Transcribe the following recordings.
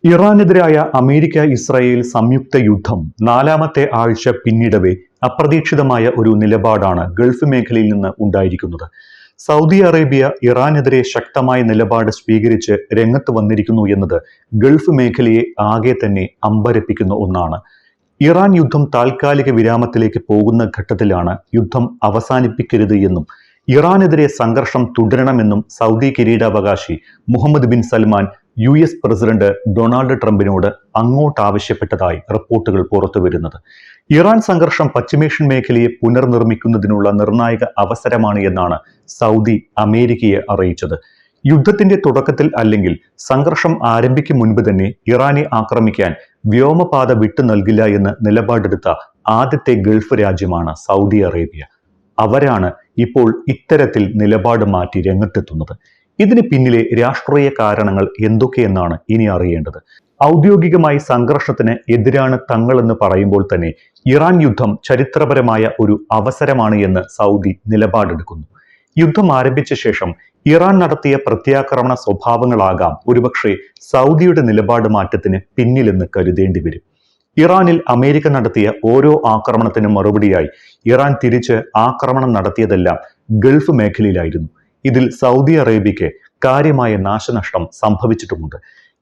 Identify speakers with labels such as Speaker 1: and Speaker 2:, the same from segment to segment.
Speaker 1: ഇറാനെതിരായ America Israel സംയുക്ത യുദ്ധം നാലാമത്തെ ആഴ്ച പിന്നിടവേ അപ്രതീക്ഷിതമായ ഒരു നിലപാടാണ് ഗൾഫ് മേഖലയിൽ നിന്ന് ഉണ്ടായിരിക്കുന്നത്. സൗദി അറേബ്യ ഇറാനെതിരെ ശക്തമായ നിലപാട് സ്വീകരിച്ച് രംഗത്ത് വന്നിരിക്കുന്നു എന്നത് ഗൾഫ് മേഖലയെ ആകെ തന്നെ അമ്പരപ്പിക്കുന്ന ഒന്നാണ്. ഇറാൻ യുദ്ധം താൽക്കാലിക വിരാമത്തിലേക്ക് പോകുന്ന ഘട്ടത്തിലാണ് യുദ്ധം അവസാനിപ്പിക്കരുത് എന്നും ഇറാനെതിരെ സംഘർഷം തുടരണമെന്നും സൗദി കിരീടാവകാശി Mohammed bin Salman US president Donald ട്രംപിനോട് ആവശ്യപ്പെട്ടതായി റിപ്പോർട്ടുകൾ പുറത്തുവരുന്നത്. ഇറാൻ സംഘർഷം പശ്ചിമേഷ്യൻ മേഖലയെ പുനർനിർമ്മിക്കുന്നതിനുള്ള നിർണായക അവസരമാണ് എന്നാണ് സൗദി അമേരിക്കയെ അറിയിച്ചത്. യുദ്ധത്തിന്റെ തുടക്കത്തിൽ അല്ലെങ്കിൽ സംഘർഷം ആരംഭിക്കും മുൻപ് തന്നെ ഇറാനെ ആക്രമിക്കാൻ വ്യോമപാത വിട്ടു നൽകില്ല എന്ന് നിലപാടെടുത്ത ആദ്യത്തെ ഗൾഫ് രാജ്യമാണ് സൗദി അറേബ്യ. അവരാണ് ഇപ്പോൾ ഇത്തരത്തിൽ നിലപാട് മാറ്റി രംഗത്തെത്തുന്നത്. ഇതിന് പിന്നിലെ രാഷ്ട്രീയ കാരണങ്ങൾ എന്തൊക്കെയെന്നാണ് ഇനി അറിയേണ്ടത്. ഔദ്യോഗികമായി സംഘർഷത്തിന് എതിരാണ് തങ്ങളെന്ന് പറയുമ്പോൾ തന്നെ ഇറാൻ യുദ്ധം ചരിത്രപരമായ ഒരു അവസരമാണ് എന്ന് സൗദി നിലപാടെടുക്കുന്നു. യുദ്ധം ആരംഭിച്ച ശേഷം ഇറാൻ നടത്തിയ പ്രത്യാക്രമണ സ്വഭാവങ്ങളാകാം ഒരുപക്ഷെ സൗദിയുടെ നിലപാട് മാറ്റത്തിന് പിന്നിലെന്ന് കരുതേണ്ടി വരും. ഇറാനിൽ അമേരിക്ക നടത്തിയ ഓരോ ആക്രമണത്തിനും മറുപടിയായി ഇറാൻ തിരിച്ച് ആക്രമണം നടത്തിയതെല്ലാം ഗൾഫ് മേഖലയിലായിരുന്നു. ഇതിൽ സൗദി അറേബ്യയ്ക്ക് കാര്യമായ നാശനഷ്ടം സംഭവിച്ചിട്ടുമുണ്ട്.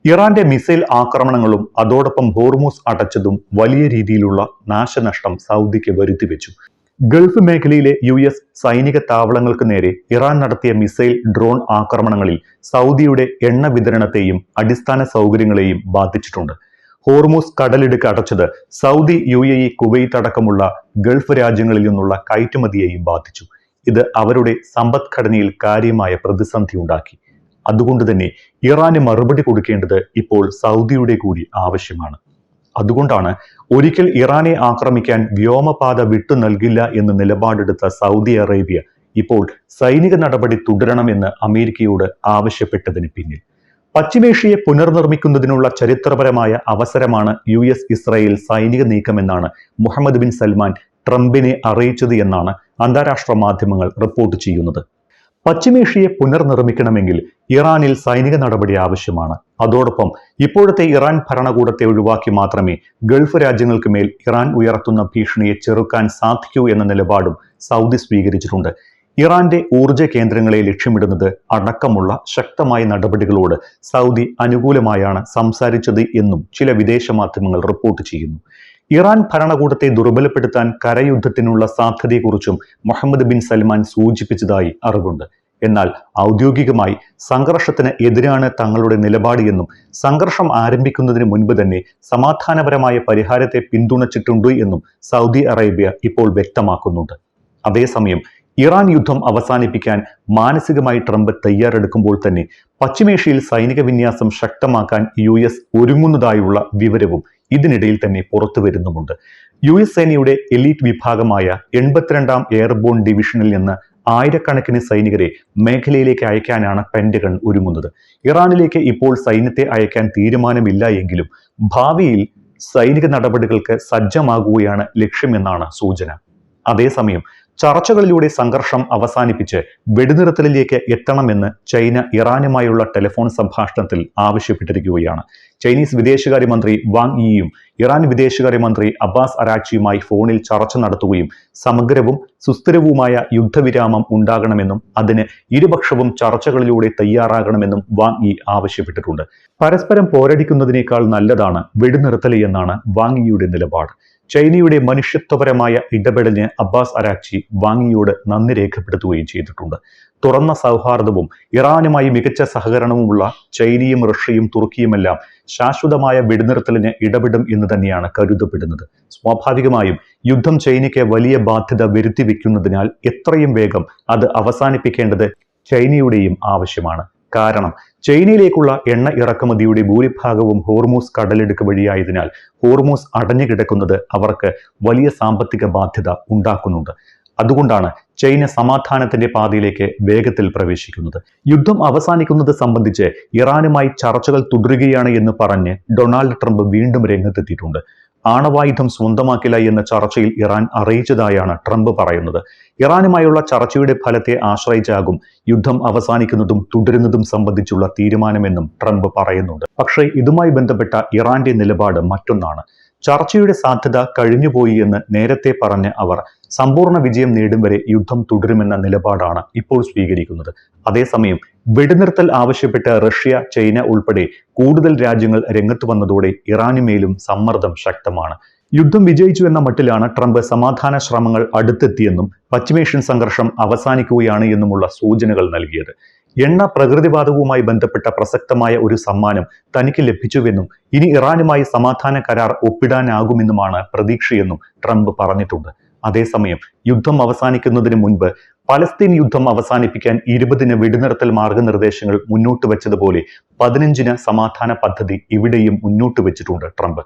Speaker 1: ഇറാന്റെ മിസൈൽ ആക്രമണങ്ങളും അതോടൊപ്പം ഹോർമൂസ് അടച്ചതും വലിയ രീതിയിലുള്ള നാശനഷ്ടം സൗദിക്ക് വരുത്തിവെച്ചു. ഗൾഫ് മേഖലയിലെ US സൈനിക താവളങ്ങൾക്ക് നേരെ ഇറാൻ നടത്തിയ മിസൈൽ ഡ്രോൺ ആക്രമണങ്ങളിൽ സൗദിയുടെ എണ്ണ വിതരണത്തെയും അടിസ്ഥാന സൗകര്യങ്ങളെയും ബാധിച്ചിട്ടുണ്ട്. ഹോർമൂസ് കടലിടുക്ക് അടച്ചത് സൗദി UAE കുവൈത്ത് അടക്കമുള്ള ഗൾഫ് രാജ്യങ്ങളിൽ നിന്നുള്ള കയറ്റുമതിയെയും ബാധിച്ചു. ഇത് അവരുടെ സമ്പദ്ഘടനയിൽ കാര്യമായ പ്രതിസന്ധി ഉണ്ടാക്കി. അതുകൊണ്ട് തന്നെ ഇറാന് മറുപടി കൊടുക്കേണ്ടത് ഇപ്പോൾ സൗദിയുടെ കൂടി ആവശ്യമാണ്. അതുകൊണ്ടാണ് ഒരിക്കൽ ഇറാനെ ആക്രമിക്കാൻ വ്യോമപാത വിട്ടു നൽകില്ല എന്ന് നിലപാടെടുത്ത സൗദി അറേബ്യ ഇപ്പോൾ സൈനിക നടപടി തുടരണമെന്ന് അമേരിക്കയോട് ആവശ്യപ്പെട്ടതിന് പിന്നിൽ. പശ്ചിമേഷ്യയെ പുനർനിർമ്മിക്കുന്നതിനുള്ള ചരിത്രപരമായ അവസരമാണ് US ഇസ്രായേൽ സൈനിക നീക്കമെന്നാണ് മുഹമ്മദ് ബിൻ സൽമാൻ ട്രംപിനെ അറിയിച്ചത് എന്നാണ് അന്താരാഷ്ട്ര മാധ്യമങ്ങൾ റിപ്പോർട്ട് ചെയ്യുന്നത്. പശ്ചിമേഷ്യയെ പുനർനിർമ്മിക്കണമെങ്കിൽ ഇറാനിൽ സൈനിക നടപടി ആവശ്യമാണ്. അതോടൊപ്പം ഇപ്പോഴത്തെ ഇറാൻ ഭരണകൂടത്തെ ഒഴിവാക്കി മാത്രമേ ഗൾഫ് രാജ്യങ്ങൾക്ക് മേൽ ഇറാൻ ഉയർത്തുന്ന ഭീഷണിയെ ചെറുക്കാൻ സാധിക്കൂ എന്ന നിലപാടും സൗദി സ്വീകരിച്ചിട്ടുണ്ട്. ഇറാന്റെ ഊർജ കേന്ദ്രങ്ങളെ ലക്ഷ്യമിടുന്നത് അടക്കമുള്ള ശക്തമായ നടപടികളോട് സൗദി അനുകൂലമായാണ് സംസാരിച്ചത് എന്നും ചില വിദേശ മാധ്യമങ്ങൾ റിപ്പോർട്ട് ചെയ്യുന്നു. ഇറാൻ ഭരണകൂടത്തെ ദുർബലപ്പെടുത്താൻ കരയുദ്ധത്തിനുള്ള സാധ്യതയെക്കുറിച്ചും മുഹമ്മദ് ബിൻ സൽമാൻ സൂചിപ്പിച്ചതായി അറിവുണ്ട്. എന്നാൽ ഔദ്യോഗികമായി സംഘർഷത്തിന് എതിരാണ് തങ്ങളുടെ നിലപാട് എന്നും സംഘർഷം ആരംഭിക്കുന്നതിന് മുൻപ് തന്നെ സമാധാനപരമായ പരിഹാരത്തെ പിന്തുണച്ചിട്ടുണ്ട് എന്നും സൗദി അറേബ്യ ഇപ്പോൾ വ്യക്തമാക്കുന്നുണ്ട്. അതേസമയം ഇറാൻ യുദ്ധം അവസാനിപ്പിക്കാൻ മാനസികമായി ട്രംപ് തയ്യാറെടുക്കുമ്പോൾ തന്നെ പശ്ചിമേഷ്യയിൽ സൈനിക വിന്യാസം ശക്തമാക്കാൻ US ഒരുങ്ങുന്നതായുള്ള വിവരവും ഇതിനിടയിൽ തന്നെ പുറത്തു വരുന്നുമുണ്ട്. US സേനയുടെ എലീറ്റ് വിഭാഗമായ 82ാം എയർബോൺ ഡിവിഷനിൽ നിന്ന് ആയിരക്കണക്കിന് സൈനികരെ മേഖലയിലേക്ക് അയക്കാനാണ് പെന്റഗൺ ഒരുങ്ങുന്നത്. ഇറാനിലേക്ക് ഇപ്പോൾ സൈന്യത്തെ അയക്കാൻ തീരുമാനമില്ല എങ്കിലും ഭാവിയിൽ സൈനിക നടപടികൾക്ക് സജ്ജമാകുകയാണ് ലക്ഷ്യമെന്നാണ് സൂചന. അതേസമയം ചർച്ചകളിലൂടെ സംഘർഷം അവസാനിപ്പിച്ച് വെടിനിർത്തലിലേക്ക് എത്തണമെന്ന് ചൈന ഇറാനുമായുള്ള ടെലിഫോൺ സംഭാഷണത്തിൽ ആവശ്യപ്പെട്ടിരിക്കുകയാണ്. ചൈനീസ് വിദേശകാര്യമന്ത്രി വാങ് യിയും ഇറാൻ വിദേശകാര്യമന്ത്രി അബ്ബാസ് അരാക്ചിയുമായി ഫോണിൽ ചർച്ച നടത്തുകയും സമഗ്രവും സുസ്ഥിരവുമായ യുദ്ധവിരാമം ഉണ്ടാകണമെന്നും അതിന് ഇരുപക്ഷവും ചർച്ചകളിലൂടെ തയ്യാറാകണമെന്നും വാങ് യി ആവശ്യപ്പെട്ടിട്ടുണ്ട്. പരസ്പരം പോരടിക്കുന്നതിനേക്കാൾ നല്ലതാണ് വെടിനിർത്തൽ എന്നാണ് വാങ് യിയുടെ നിലപാട്. ചൈനയുടെ മനുഷ്യത്വപരമായ ഇടപെടലിന് അബ്ബാസ് അരാക്ചി വാങ് യിയോട് നന്ദി രേഖപ്പെടുത്തുകയും ചെയ്തിട്ടുണ്ട്. തുറന്ന സൗഹാർദ്ദവും ഇറാനുമായി മികച്ച സഹകരണവുമുള്ള ചൈനയും റഷ്യയും തുർക്കിയുമെല്ലാം ശാശ്വതമായ വെടിനിർത്തലിന് ഇടപെടും എന്ന് തന്നെയാണ് കരുതപ്പെടുന്നത്. സ്വാഭാവികമായും യുദ്ധം ചൈനയ്ക്ക് വലിയ ബാധ്യത വരുത്തിവെക്കുന്നതിനാൽ എത്രയും വേഗം അത് അവസാനിപ്പിക്കേണ്ടത് ചൈനയുടെയും ആവശ്യമാണ്. കാരണം ചൈനയിലേക്കുള്ള എണ്ണ ഇറക്കുമതിയുടെ ഭൂരിഭാഗവും ഹോർമൂസ് കടലിടുക്ക് വഴിയായതിനാൽ ഹോർമൂസ് അടഞ്ഞുകിടക്കുന്നത് അവർക്ക് വലിയ സാമ്പത്തിക ബാധ്യത ഉണ്ടാക്കുന്നുണ്ട്. അതുകൊണ്ടാണ് ചൈന സമാധാനത്തിന്റെ പാതയിലേക്ക് വേഗത്തിൽ പ്രവേശിക്കുന്നത്. യുദ്ധം അവസാനിക്കുന്നത് സംബന്ധിച്ച് ഇറാനുമായി ചർച്ചകൾ തുടരുകയാണ് എന്ന് പറഞ്ഞ് ഡൊണാൾഡ് ട്രംപ് വീണ്ടും രംഗത്തെത്തിയിട്ടുണ്ട്. ആണവായുധം സ്വന്തമാക്കില്ല എന്ന ചർച്ചയിൽ ഇറാൻ അറിയിച്ചതായാണ് ട്രംപ് പറയുന്നത്. ഇറാനുമായുള്ള ചർച്ചയുടെ ഫലത്തെ ആശ്രയിച്ചാകും യുദ്ധം അവസാനിക്കുന്നതും തുടരുന്നതും സംബന്ധിച്ചുള്ള തീരുമാനമെന്നും ട്രംപ് പറയുന്നുണ്ട്. പക്ഷേ ഇതുമായി ബന്ധപ്പെട്ട ഇറാന്റെ നിലപാട് മറ്റൊന്നാണ്. ചർച്ചയുടെ സാധ്യത കഴിഞ്ഞുപോയി എന്ന് നേരത്തെ പറഞ്ഞ അവർ സമ്പൂർണ്ണ വിജയം നേടും വരെ യുദ്ധം തുടരുമെന്ന നിലപാടാണ് ഇപ്പോൾ സ്വീകരിക്കുന്നത്. അതേസമയം വെടിനിർത്തൽ ആവശ്യപ്പെട്ട് റഷ്യ, ചൈന ഉൾപ്പെടെ കൂടുതൽ രാജ്യങ്ങൾ രംഗത്ത് വന്നതോടെ ഇറാനുമേലും സമ്മർദ്ദം ശക്തമാണ്. യുദ്ധം വിജയിച്ചു എന്ന മട്ടിലാണ് ട്രംപ് സമാധാന ശ്രമങ്ങൾ അടുത്തെത്തിയെന്നും പശ്ചിമേഷ്യൻ സംഘർഷം അവസാനിക്കുകയാണ് എന്നുമുള്ള സൂചനകൾ നൽകിയത്. എണ്ണ പ്രകൃതിവാതകവുമായി ബന്ധപ്പെട്ട പ്രസക്തമായ ഒരു സമ്മാനം തനിക്ക് ലഭിച്ചുവെന്നും ഇനി ഇറാനുമായി സമാധാന കരാർ ഒപ്പിടാനാകുമെന്നുമാണ് പ്രതീക്ഷയെന്നും ട്രംപ് പറഞ്ഞിട്ടുണ്ട്. അതേസമയം യുദ്ധം അവസാനിക്കുന്നതിന് മുൻപ് പലസ്തീൻ യുദ്ധം അവസാനിപ്പിക്കാൻ 20-ന് വെടിനിർത്തൽ മാർഗനിർദ്ദേശങ്ങൾ മുന്നോട്ട് വെച്ചതുപോലെ 15-ന് സമാധാന പദ്ധതി ഇവിടെയും മുന്നോട്ട് വെച്ചിട്ടുണ്ട് ട്രംപ്.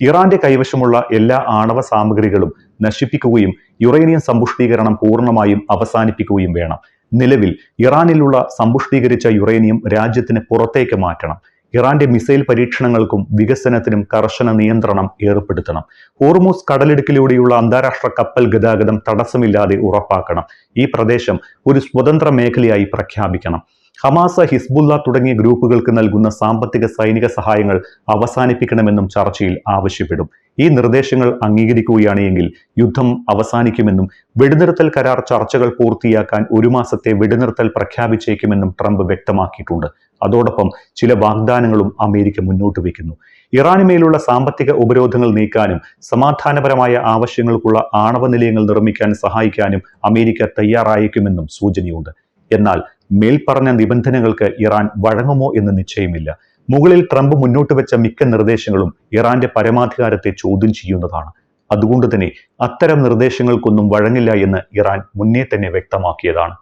Speaker 1: ഇറാന്റെ കൈവശമുള്ള എല്ലാ ആണവ സാമഗ്രികളും നശിപ്പിക്കുകയും യുറേനിയം സമ്പുഷ്ടീകരണം പൂർണ്ണമായും അവസാനിപ്പിക്കുകയും വേണം. നിലവിൽ ഇറാനിലുള്ള സമ്പുഷ്ടീകരിച്ച യുറേനിയം രാജ്യത്തിന് പുറത്തേക്ക് മാറ്റണം. ഇറാന്റെ മിസൈൽ പരീക്ഷണങ്ങൾക്കും വികസനത്തിനും കർശന നിയന്ത്രണം ഏർപ്പെടുത്തണം. ഹോർമൂസ് കടലിടുക്കിലൂടെയുള്ള അന്താരാഷ്ട്ര കപ്പൽ ഗതാഗതം തടസ്സമില്ലാതെ ഉറപ്പാക്കണം. ഈ പ്രദേശം ഒരു സ്വതന്ത്ര മേഖലയായി പ്രഖ്യാപിക്കണം. ഹമാസ്, ഹിസ്ബുള്ള തുടങ്ങിയ ഗ്രൂപ്പുകൾക്ക് നൽകുന്ന സാമ്പത്തിക സൈനിക സഹായങ്ങൾ അവസാനിപ്പിക്കണമെന്നും ചർച്ചയിൽ ആവശ്യപ്പെടും. ഈ നിർദ്ദേശങ്ങൾ അംഗീകരിക്കുകയാണെങ്കിൽ യുദ്ധം അവസാനിക്കുമെന്നും വെടിനിർത്തൽ കരാർ ചർച്ചകൾ പൂർത്തിയാക്കാൻ 1 മാസത്തെ വെടിനിർത്തൽ പ്രഖ്യാപിച്ചേക്കുമെന്നും ട്രംപ് വ്യക്തമാക്കിയിട്ടുണ്ട്. അതോടൊപ്പം ചില വാഗ്ദാനങ്ങളും അമേരിക്ക മുന്നോട്ട് വയ്ക്കുന്നു. ഇറാനുമേലുള്ള സാമ്പത്തിക ഉപരോധങ്ങൾ നീക്കാനും സമാധാനപരമായ ആവശ്യങ്ങൾക്കുള്ള ആണവ നിലയങ്ങൾ നിർമ്മിക്കാൻ സഹായിക്കാനും അമേരിക്ക തയ്യാറായേക്കുമെന്നും സൂചനയുണ്ട്. എന്നാൽ മേൽപ്പറഞ്ഞ നിബന്ധനകൾക്ക് ഇറാൻ വഴങ്ങുമോ എന്ന് നിശ്ചയമില്ല. മുകളിൽ ട്രംപ് മുന്നോട്ട് വെച്ച മിക്ക നിർദ്ദേശങ്ങളും ഇറാന്റെ പരമാധികാരത്തെ ചോദ്യം ചെയ്യുന്നതാണ്. അതുകൊണ്ട് തന്നെ അത്തരം നിർദ്ദേശങ്ങൾക്കൊന്നും വഴങ്ങില്ല എന്ന് ഇറാൻ മുന്നേ തന്നെ വ്യക്തമാക്കിയതാണ്.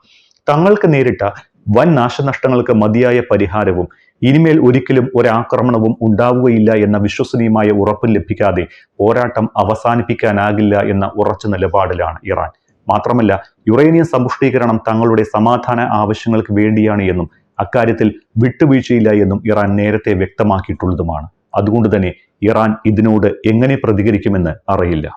Speaker 1: തങ്ങൾക്ക് നേരിട്ട വൻ നാശനഷ്ടങ്ങൾക്ക് മതിയായ പരിഹാരവും ഇനിമേൽ ഒരിക്കലും ഒരാക്രമണവും ഉണ്ടാവുകയില്ല എന്ന വിശ്വസനീയമായ ഉറപ്പ് ലഭിക്കാതെ പോരാട്ടം അവസാനിപ്പിക്കാനാകില്ല എന്ന ഉറച്ച നിലപാടിലാണ് ഇറാൻ. മാത്രമല്ല, യുറേനിയം സമ്പുഷ്ടീകരണം തങ്ങളുടെ സമാധാന ആവശ്യങ്ങൾക്ക് വേണ്ടിയാണ് എന്നും അക്കാര്യത്തിൽ വിട്ടുവീഴ്ചയില്ല എന്നും ഇറാൻ നേരത്തെ വ്യക്തമാക്കിയിട്ടുള്ളതുമാണ്. അതുകൊണ്ട് തന്നെ ഇറാൻ ഇതിനോട് എങ്ങനെ പ്രതികരിക്കുമെന്ന് അറിയില്ല.